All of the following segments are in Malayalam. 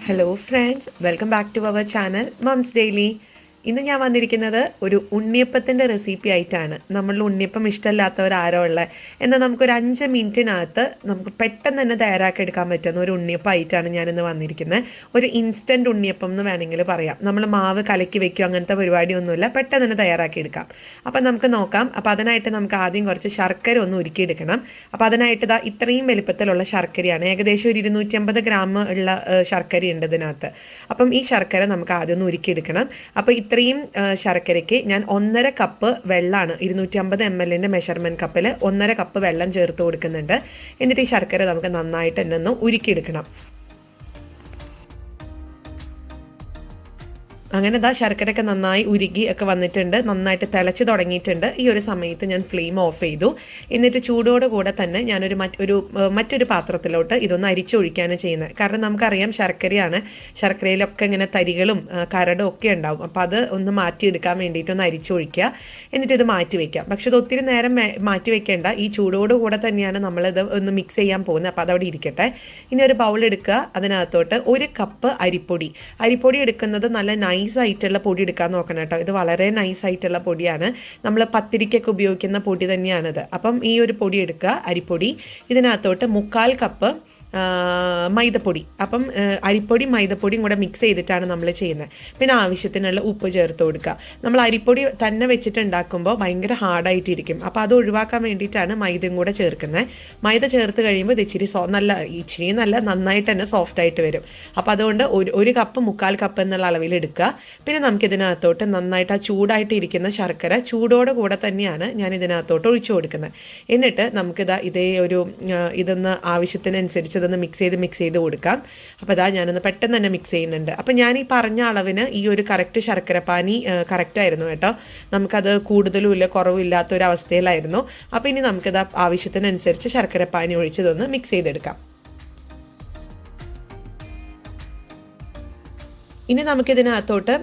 Hello friends, welcome back to our channel mums daily. ഇന്ന് ഞാൻ വന്നിരിക്കുന്നത് ഒരു ഉണ്ണിയപ്പത്തിൻ്റെ റെസിപ്പി ആയിട്ടാണ്. നമ്മളിൽ ഉണ്ണിയപ്പം ഇഷ്ടമില്ലാത്തവർ ആരോ ഉള്ളത് എന്നാൽ നമുക്കൊരു 5 മിനിറ്റിനകത്ത് നമുക്ക് പെട്ടെന്ന് തന്നെ തയ്യാറാക്കി എടുക്കാൻ പറ്റുന്ന ഒരു ഉണ്ണിയപ്പം ആയിട്ടാണ് ഞാനിന്ന് വന്നിരിക്കുന്നത്. ഒരു ഇൻസ്റ്റൻറ്റ് ഉണ്ണിയപ്പം എന്ന് വേണമെങ്കിൽ പറയാം. നമ്മൾ മാവ് കലക്കി വെക്കും, അങ്ങനത്തെ പരിപാടിയൊന്നുമില്ല, പെട്ടെന്ന് തന്നെ തയ്യാറാക്കി എടുക്കാം. അപ്പം നമുക്ക് നോക്കാം. അപ്പോൾ അതിനായിട്ട് നമുക്ക് ആദ്യം കുറച്ച് ശർക്കര ഒന്ന് ഉരുക്കിയെടുക്കണം. അപ്പോൾ അതിനായിട്ട് ഇതാ ഇത്രയും വലിപ്പത്തിലുള്ള ശർക്കരയാണ്, ഏകദേശം ഒരു 250 ഗ്രാം ഉള്ള ശർക്കര ഉണ്ട് ഇതിനകത്ത്. അപ്പം ഈ ശർക്കര നമുക്ക് ആദ്യം ഒന്ന് ഉരുക്കിയെടുക്കണം. അപ്പോൾ ഇത്രയും ശർക്കരയ്ക്ക് ഞാൻ 1.5 കപ്പ് വെള്ളമാണ്, 250 ml മെഷർമെൻറ്റ് കപ്പിൽ 1.5 കപ്പ് വെള്ളം ചേർത്ത് കൊടുക്കുന്നുണ്ട്. എന്നിട്ട് ഈ ശർക്കര നമുക്ക് നന്നായിട്ട് തന്നെ ഒന്ന് ഉരുക്കിയെടുക്കണം. അങ്ങനെ ഇതാ ശർക്കരയൊക്കെ നന്നായി ഉരുകി ഒക്കെ വന്നിട്ടുണ്ട്, നന്നായിട്ട് തിളച്ച് തുടങ്ങിയിട്ടുണ്ട്. ഈ ഒരു സമയത്ത് ഞാൻ ഫ്ലെയിം ഓഫ് ചെയ്തു. എന്നിട്ട് ചൂടോടുകൂടെ തന്നെ ഞാനൊരു മറ്റൊരു പാത്രത്തിലോട്ട് ഇതൊന്ന് അരിച്ചൊഴിക്കുകയാണ് ചെയ്യുന്നത്. കാരണം നമുക്കറിയാം ശർക്കരയാണ്, ശർക്കരയിലൊക്കെ ഇങ്ങനെ തരികളും കരടും ഒക്കെ ഉണ്ടാവും. അപ്പോൾ അത് ഒന്ന് മാറ്റിയെടുക്കാൻ വേണ്ടിയിട്ട് ഒന്ന് അരിച്ചൊഴിക്കുക. എന്നിട്ട് ഇത് മാറ്റി വയ്ക്കാം. പക്ഷെ ഇത് ഒത്തിരി നേരം മാറ്റി വെക്കേണ്ട, ഈ ചൂടോടുകൂടെ തന്നെയാണ് നമ്മളിത് ഒന്ന് മിക്സ് ചെയ്യാൻ പോകുന്നത്. അപ്പോൾ അതവിടെ ഇരിക്കട്ടെ. ഇനി ഒരു ബൗൾ എടുക്കുക. അതിനകത്തോട്ട് 1 കപ്പ് അരിപ്പൊടി എടുക്കുന്നത് നല്ല നൈസായിട്ടുള്ള പൊടി എടുക്കാൻ നോക്കണം കേട്ടോ. ഇത് വളരെ നൈസായിട്ടുള്ള പൊടിയാണ്, നമ്മൾ പത്തിരിക്കൊക്കെ ഉപയോഗിക്കുന്ന പൊടി തന്നെയാണിത്. അപ്പം ഈ ഒരു പൊടി എടുക്കുക, അരിപ്പൊടി. ഇതിനകത്തോട്ട് 1/4 കപ്പ് മൈദപ്പൊടി. അപ്പം അരിപ്പൊടിയും മൈദപ്പൊടിയും കൂടെ മിക്സ് ചെയ്തിട്ടാണ് നമ്മൾ ചെയ്യുന്നത്. പിന്നെ ആവശ്യത്തിനുള്ള ഉപ്പ് ചേർത്ത് കൊടുക്കുക. നമ്മൾ അരിപ്പൊടി തന്നെ വെച്ചിട്ട് ഉണ്ടാക്കുമ്പോൾ ഭയങ്കര ഹാർഡായിട്ടിരിക്കും. അപ്പോൾ അത് ഒഴിവാക്കാൻ വേണ്ടിയിട്ടാണ് മൈദയും കൂടെ ചേർക്കുന്നത്. മൈദ ചേർത്ത് കഴിയുമ്പോൾ ഇത് ഇച്ചിരി നന്നായിട്ട് തന്നെ സോഫ്റ്റ് ആയിട്ട് വരും. അപ്പോൾ അതുകൊണ്ട് 1 കപ്പ് 1/4 കപ്പ് എന്നുള്ള അളവിൽ എടുക്കുക. പിന്നെ നമുക്കിതിനകത്തോട്ട് നന്നായിട്ട് ആ ചൂടായിട്ട് ഇരിക്കുന്ന ശർക്കര ചൂടോടെ കൂടെ തന്നെയാണ് ഞാൻ ഇതിനകത്തോട്ട് ഒഴിച്ചു കൊടുക്കുന്നത്. എന്നിട്ട് നമുക്കിതാ ഇതൊന്ന് ആവശ്യത്തിനനുസരിച്ച് ഇതൊന്ന് മിക്സ് ചെയ്ത് കൊടുക്കാം. അപ്പോൾ അതാ ഞാനൊന്ന് പെട്ടെന്ന് തന്നെ മിക്സ് ചെയ്യുന്നുണ്ട്. അപ്പം ഞാൻ ഈ പറഞ്ഞ അളവിന് ഈ ഒരു കറക്റ്റ് ശർക്കരപ്പാനി കറക്റ്റായിരുന്നു കേട്ടോ. നമുക്കത് കൂടുതലും ഇല്ല കുറവും ഇല്ലാത്തൊരവസ്ഥയിലായിരുന്നു. അപ്പോൾ ഇനി നമുക്കിത് ആവശ്യത്തിനനുസരിച്ച് ശർക്കരപ്പാനി ഒഴിച്ചതൊന്ന് മിക്സ് ചെയ്തെടുക്കാം. ഇനി നമുക്കിതിനകത്തോട്ട്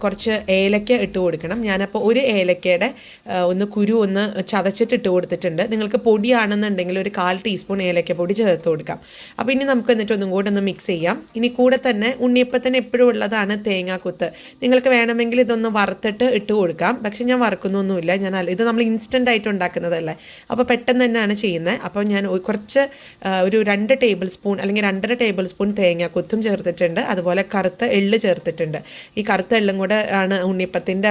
കുറച്ച് ഏലക്ക ഇട്ട് കൊടുക്കണം. ഞാനപ്പോൾ 1 ഏലക്കയുടെ കുരു ചതച്ചിട്ട് ഇട്ട് കൊടുത്തിട്ടുണ്ട്. നിങ്ങൾക്ക് പൊടിയാണെന്നുണ്ടെങ്കിൽ ഒരു 1/4 ടീസ്പൂൺ ഏലക്കപ്പൊടി ചേർത്ത് കൊടുക്കാം. അപ്പോൾ ഇനി നമുക്ക് എന്നിട്ട് ഒന്നും കൂടെ ഒന്ന് മിക്സ് ചെയ്യാം. ഇനി കൂടെ തന്നെ ഉണ്ണിയപ്പത്തിന് എപ്പോഴും ഉള്ളതാണ് തേങ്ങാക്കുത്ത്. നിങ്ങൾക്ക് വേണമെങ്കിൽ ഇതൊന്ന് വറുത്തിട്ട് ഇട്ട് കൊടുക്കാം. പക്ഷെ ഞാൻ വറുക്കുന്നൊന്നുമില്ല, ഇത് നമ്മൾ ഇൻസ്റ്റൻ്റ് ആയിട്ട് ഉണ്ടാക്കുന്നതല്ലേ, അപ്പോൾ പെട്ടെന്ന് തന്നെയാണ് ചെയ്യുന്നത്. അപ്പോൾ ഞാൻ ഒരു 2 ടേബിൾ സ്പൂൺ അല്ലെങ്കിൽ 2.5 ടേബിൾ സ്പൂൺ തേങ്ങാക്കുത്തും ചേർത്തിട്ടുണ്ട്. അതുപോലെ കറുത്ത എള്ള് ചേർത്തിട്ടുണ്ട്. ഈ കറുത്ത എള്ളും കൂടെ ആണ് ഉണ്ണിയപ്പത്തിൻ്റെ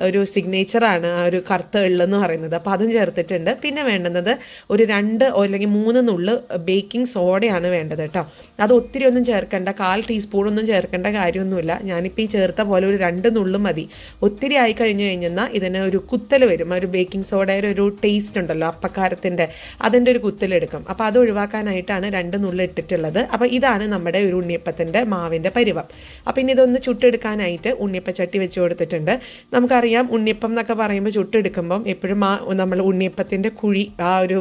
ഒരു സിഗ്നേച്ചറാണ് ആ ഒരു കറുത്ത എള്ളെന്ന് പറയുന്നത്. അപ്പോൾ അതും ചേർത്തിട്ടുണ്ട്. പിന്നെ വേണ്ടുന്നത് ഒരു 2 അല്ലെങ്കിൽ 3 നുള്ള് ബേക്കിംഗ് സോഡയാണ് വേണ്ടത് കേട്ടോ. അത് ഒത്തിരി ഒന്നും ചേർക്കേണ്ട, 1/4 ടീസ്പൂണൊന്നും ചേർക്കേണ്ട കാര്യമൊന്നുമില്ല. ഞാനിപ്പോൾ ഈ ചേർത്ത പോലെ ഒരു 2 നുള്ളു മതി. ഒത്തിരി ആയി കഴിഞ്ഞാൽ ഇതിന് ഒരു കുത്തൽ വരും. ഒരു ബേക്കിംഗ് സോഡയുടെ ഒരു ടേസ്റ്റ് ഉണ്ടല്ലോ, അപ്പക്കാരത്തിൻ്റെ, അതിൻ്റെ ഒരു കുത്തലെടുക്കും. അപ്പോൾ അത് ഒഴിവാക്കാനായിട്ടാണ് 2 നുള്ളു ഇട്ടിട്ടുള്ളത്. അപ്പോൾ ഇതാണ് നമ്മുടെ ഒരു ഉണ്ണിയപ്പത്തിൻ്റെ മാവിൻ്റെ പരുവം. അപ്പോൾ ഇനി ഇതൊന്ന് ചുട്ടെടുക്കാനായിട്ട് ഉണ്ണിയപ്പച്ചട്ടി വെച്ച് കൊടുത്തിട്ടുണ്ട്. നമുക്കറിയാം ഉണ്ണിയപ്പം എന്നൊക്കെ പറയുമ്പോൾ ചുട്ടെടുക്കുമ്പം എപ്പോഴും നമ്മൾ ഉണ്ണിയപ്പത്തിൻ്റെ കുഴി, ആ ഒരു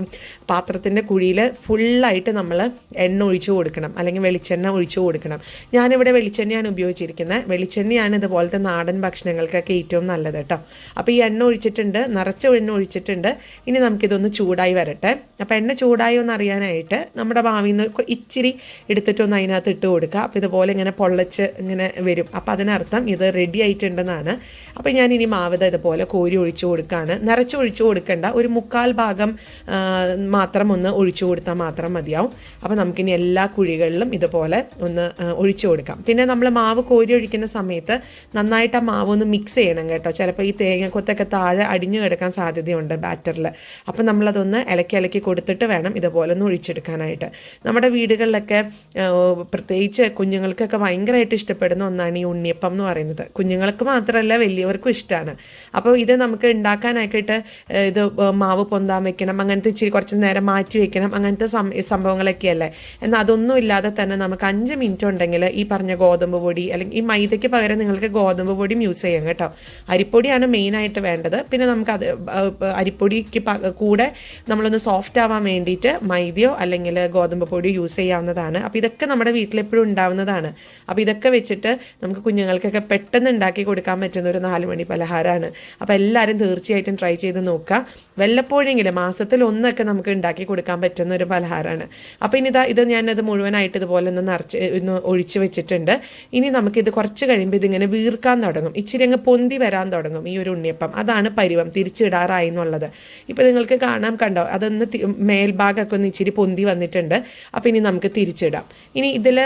പാത്രത്തിൻ്റെ കുഴിയിൽ ഫുള്ളായിട്ട് നമ്മൾ എണ്ണ ഒഴിച്ചു കൊടുക്കണം, അല്ലെങ്കിൽ വെളിച്ചെണ്ണ ഒഴിച്ചു കൊടുക്കണം. ഞാനിവിടെ വെളിച്ചെണ്ണയാണ് ഉപയോഗിച്ചിരിക്കുന്നത്. വെളിച്ചെണ്ണയാണ് ഇതുപോലത്തെ നാടൻ ഭക്ഷണങ്ങൾക്കൊക്കെ ഏറ്റവും നല്ലത് കേട്ടോ. അപ്പോൾ ഈ എണ്ണ ഒഴിച്ചിട്ടുണ്ട്, നിറച്ച എണ്ണ ഒഴിച്ചിട്ടുണ്ട്. ഇനി നമുക്കിതൊന്ന് ചൂടായി വരട്ടെ. അപ്പോൾ എണ്ണ ചൂടായി ഒന്ന് അറിയാനായിട്ട് നമ്മുടെ ഭാവിയിൽ നിന്ന് ഇച്ചിരി എടുത്തിട്ടൊന്ന് അതിനകത്ത് ഇട്ട് കൊടുക്കുക. അപ്പോൾ ഇതുപോലെ ഇങ്ങനെ പൊള്ളച്ച് ഇങ്ങനെ വരും. അപ്പോൾ അതിനർത്ഥം ഇത് റെഡി ആയിട്ടുണ്ടെന്നാണ്. അപ്പോൾ ഞാൻ ഇനി മാവ് ഇതുപോലെ കോരി ഒഴിച്ചു കൊടുക്കുകയാണ്. നിറച്ച് ഒഴിച്ചു കൊടുക്കേണ്ട, ഒരു 1/4 ഭാഗം മാത്രം ഒന്ന് ഒഴിച്ചു കൊടുത്താൽ മാത്രം മതിയാവും. അപ്പോൾ നമുക്കിനി എല്ലാ കുഴികളിലും ഇതുപോലെ ഒന്ന് ഒഴിച്ചു കൊടുക്കാം. പിന്നെ നമ്മൾ മാവ് കോരി ഒഴിക്കുന്ന സമയത്ത് നന്നായിട്ട് ആ മാവ് ഒന്ന് മിക്സ് ചെയ്യണം കേട്ടോ. ചിലപ്പോൾ ഈ തേങ്ങക്കൊത്തൊക്കെ താഴെ അടിഞ്ഞു കിടക്കാൻ സാധ്യതയുണ്ട് ബാറ്ററിൽ. അപ്പോൾ നമ്മളതൊന്ന് ഇളക്കി കൊടുത്തിട്ട് വേണം ഇതുപോലെ ഒന്ന് ഒഴിച്ചെടുക്കാനായിട്ട്. നമ്മുടെ വീടുകളിലൊക്കെ പ്രത്യേകിച്ച് കുഞ്ഞുങ്ങൾക്കൊക്കെ ഭയങ്കരമായിട്ട് ഇഷ്ടപ്പെടുന്ന ഒന്നാണ് ഈ ഉണ്ണിയപ്പം എന്ന് പറയുന്നത്. കുഞ്ഞുങ്ങൾക്ക് മാത്രമല്ല വലിയവർക്കും ഇഷ്ടമാണ്. അപ്പോൾ ഇത് നമുക്ക് ഉണ്ടാക്കാനായിട്ട് ഇത് മാവ് പൊന്താൻ വെക്കണം, അങ്ങനത്തെ ഇച്ചിരി കുറച്ച് നേരം മാറ്റി വെക്കണം, അങ്ങനത്തെ സംഭവങ്ങളൊക്കെയല്ലേ. എന്നാൽ അതൊന്നും ഇല്ലാതെ തന്നെ നമുക്ക് 5 മിനിറ്റ് ഉണ്ടെങ്കിൽ ഈ പറഞ്ഞ ഗോതമ്പ് പൊടി, അല്ലെങ്കിൽ ഈ മൈദയ്ക്ക് പകരം നിങ്ങൾക്ക് ഗോതമ്പ് പൊടിയും യൂസ് ചെയ്യാം കേട്ടോ. അരിപ്പൊടിയാണ് മെയിനായിട്ട് വേണ്ടത്. പിന്നെ നമുക്കത് അരിപ്പൊടിക്ക് കൂടെ നമ്മളൊന്ന് സോഫ്റ്റ് ആവാൻ വേണ്ടിയിട്ട് മൈദയോ അല്ലെങ്കിൽ ഗോതമ്പ് പൊടിയോ യൂസ് ചെയ്യാവുന്നതാണ്. അപ്പോൾ ഇതൊക്കെ നമ്മുടെ വീട്ടിലെപ്പോഴും ഉണ്ടാവുന്നതാണ്. അപ്പോൾ ഇതൊക്കെ വെച്ചിട്ട് നമുക്ക് കുഞ്ഞുങ്ങൾക്കൊക്കെ പെട്ടെന്ന് ഉണ്ടാക്കി കൊടുക്കാൻ പറ്റുന്ന ഒരു 4 മണി പലഹാരമാണ്. അപ്പോൾ എല്ലാവരും തീർച്ചയായിട്ടും ട്രൈ ചെയ്ത് നോക്കുക. വല്ലപ്പോഴെങ്കിലും മാസത്തിൽ ഒന്നൊക്കെ നമുക്ക് ഉണ്ടാക്കി കൊടുക്കാൻ പറ്റുന്ന ഒരു പലഹാരമാണ്. അപ്പോൾ ഇനി ഇത് ഞാനത് മുഴുവനായിട്ട് ഇതുപോലെ ഒന്ന് ഒഴിച്ച് വെച്ചിട്ടുണ്ട്. ഇനി നമുക്കിത് കുറച്ച് കഴിയുമ്പോൾ ഇതിങ്ങനെ വീർക്കാൻ തുടങ്ങും, ഇച്ചിരി അങ്ങ് പൊന്തി വരാൻ തുടങ്ങും ഈ ഒരു ഉണ്ണിയപ്പം. അതാണ് പരുവം, തിരിച്ചിടാറായി എന്നുള്ളത്. ഇപ്പോൾ നിങ്ങൾക്ക് കണ്ടോ അതൊന്ന് മേൽഭാഗമൊക്കെ ഒന്ന് ഇച്ചിരി പൊന്തി വന്നിട്ടുണ്ട്. അപ്പോൾ ഇനി നമുക്ക് തിരിച്ചിടാം. ഇനി ഇതിൽ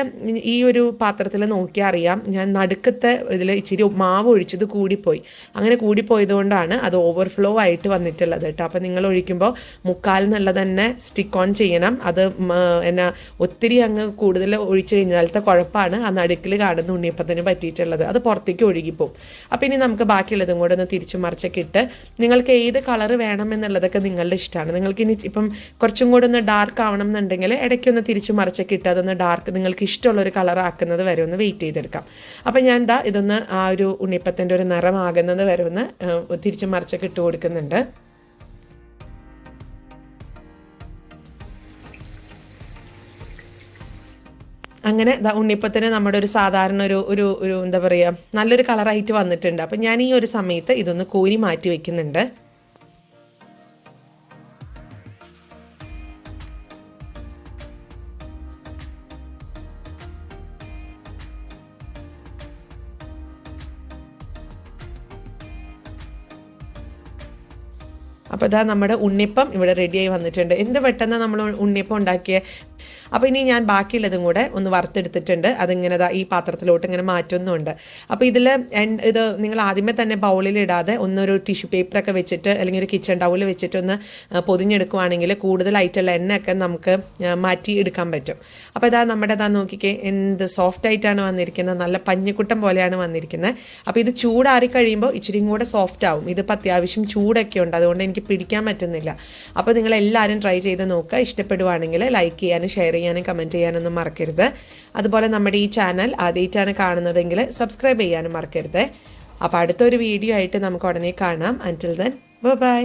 ഈ ഒരു പാത്രത്തിൽ നോക്കിയാൽ അറിയാം, ഞാൻ നടുക്കത്തെ ഇതിൽ ഇച്ചിരി മാവ് ഒഴിച്ചത് കൂടിപ്പോയി. അങ്ങനെ കൂടിപ്പോയതുകൊണ്ടാണ് അത് ഓവർഫ്ലോ ആയിട്ട് വന്നിട്ടുള്ളത് കേട്ടോ. അപ്പോൾ നിങ്ങൾ ഒഴിക്കുമ്പോൾ മുക്കാൽ തന്നെ സ്റ്റിക്ക് ഓൺ ചെയ്യണം. അത് ഒത്തിരി അങ്ങ് കൂടുതൽ ഒഴിച്ചു കഴിഞ്ഞാലത്തെ കുഴപ്പമാണ് ആ നടുക്കിൽ കാണുന്ന ഉണ്ണിയപ്പത്തിന് പറ്റിയിട്ടുള്ളത്. അത് പുറത്തേക്ക് ഒഴുകിപ്പോവും. അപ്പോൾ ഇനി നമുക്ക് ബാക്കിയുള്ളതും കൂടെ ഒന്ന് തിരിച്ചു മറിച്ചൊക്കെ ഇട്ട്, നിങ്ങൾക്ക് ഏത് കളർ വേണം എന്നുള്ളതൊക്കെ നിങ്ങളുടെ ഇഷ്ടമാണ്. നിങ്ങൾക്ക് ഇനി ഇപ്പം കുറച്ചും കൂടെ ഒന്ന് ഡാർക്ക് ആവണം എന്നുണ്ടെങ്കിൽ ഇടയ്ക്കൊന്ന് തിരിച്ചു മറിച്ചൊക്കെ ഇട്ട് അതൊന്ന് ഡാർക്ക് നിങ്ങൾക്ക് ഇഷ്ടമുള്ളൊരു കളർ ആക്കുന്നത് വരെ ഒന്ന് വെയിറ്റ് ചെയ്തെടുക്കാം. അപ്പം ഞാൻ ഇതൊന്ന് ആ ഒരു ഉണ്ണിയപ്പത്തിൻ്റെ ഒരു നിറമാകുന്നത് വരെ ഒന്ന് തിരിച്ചു മറിച്ചൊക്കെ ഇട്ട് കൊടുക്കുന്നുണ്ട്. അങ്ങനെ ഉണ്ണിയപ്പത്തിന് നമ്മുടെ ഒരു സാധാരണ ഒരു എന്താ പറയുക, നല്ലൊരു കളറായിട്ട് വന്നിട്ടുണ്ട്. അപ്പം ഞാൻ ഈ ഒരു സമയത്ത് ഇതൊന്ന് കോരി മാറ്റി വെക്കുന്നുണ്ട്. അപ്പോൾ നമ്മുടെ ഉണ്ണിയപ്പം ഇവിടെ റെഡിയായി വന്നിട്ടുണ്ട്. എന്ത് പെട്ടെന്ന് നമ്മൾ ഉണ്ണിയപ്പം ഉണ്ടാക്കിയ. അപ്പോൾ ഇനി ഞാൻ ബാക്കിയുള്ളതും കൂടെ ഒന്ന് വറുത്തെടുത്തിട്ടുണ്ട്. അതിങ്ങനെ ഈ പാത്രത്തിലോട്ട് ഇങ്ങനെ മാറ്റുന്നുണ്ട്. അപ്പോൾ ഇത് നിങ്ങൾ ആദ്യമേ തന്നെ ബൗളിലിടാതെ ഒന്നൊരു ടിഷ്യൂ പേപ്പറൊക്കെ വെച്ചിട്ട് അല്ലെങ്കിൽ ഒരു കിച്ചൺ ടൗല് വെച്ചിട്ട് ഒന്ന് പൊതിഞ്ഞെടുക്കുവാണെങ്കിൽ കൂടുതലായിട്ടുള്ള എണ്ണയൊക്കെ നമുക്ക് മാറ്റി എടുക്കാൻ പറ്റും. അപ്പോൾ നമ്മുടെ നോക്കിക്കേ, എന്ത് സോഫ്റ്റ് ആയിട്ടാണ് വന്നിരിക്കുന്നത്, നല്ല പഞ്ഞിക്കുട്ടം പോലെയാണ് വന്നിരിക്കുന്നത്. അപ്പോൾ ഇത് ചൂടാറി കഴിയുമ്പോൾ ഇച്ചിരിയും കൂടെ സോഫ്റ്റ് ആവും. ഇതിപ്പോൾ അത്യാവശ്യം ചൂടൊക്കെ ഉണ്ട്, അതുകൊണ്ട് എനിക്ക് പിടിക്കാൻ പറ്റുന്നില്ല. അപ്പോൾ നിങ്ങളെല്ലാവരും ട്രൈ ചെയ്ത് നോക്കുക. ഇഷ്ടപ്പെടുവാണെങ്കിൽ ലൈക്ക് ചെയ്യാനും ഷെയർ ചെയ്യാനും കമൻറ്റ് ചെയ്യാനൊന്നും മറക്കരുത്. അതുപോലെ നമ്മുടെ ഈ ചാനൽ ആദ്യമായിട്ടാണ് കാണുന്നതെങ്കിൽ സബ്സ്ക്രൈബ് ചെയ്യാനും മറക്കരുത്. അപ്പോൾ അടുത്തൊരു വീഡിയോ ആയിട്ട് നമുക്ക് ഉടനെ കാണാം. അൻറ്റിൽ ദെൻ ബൈ.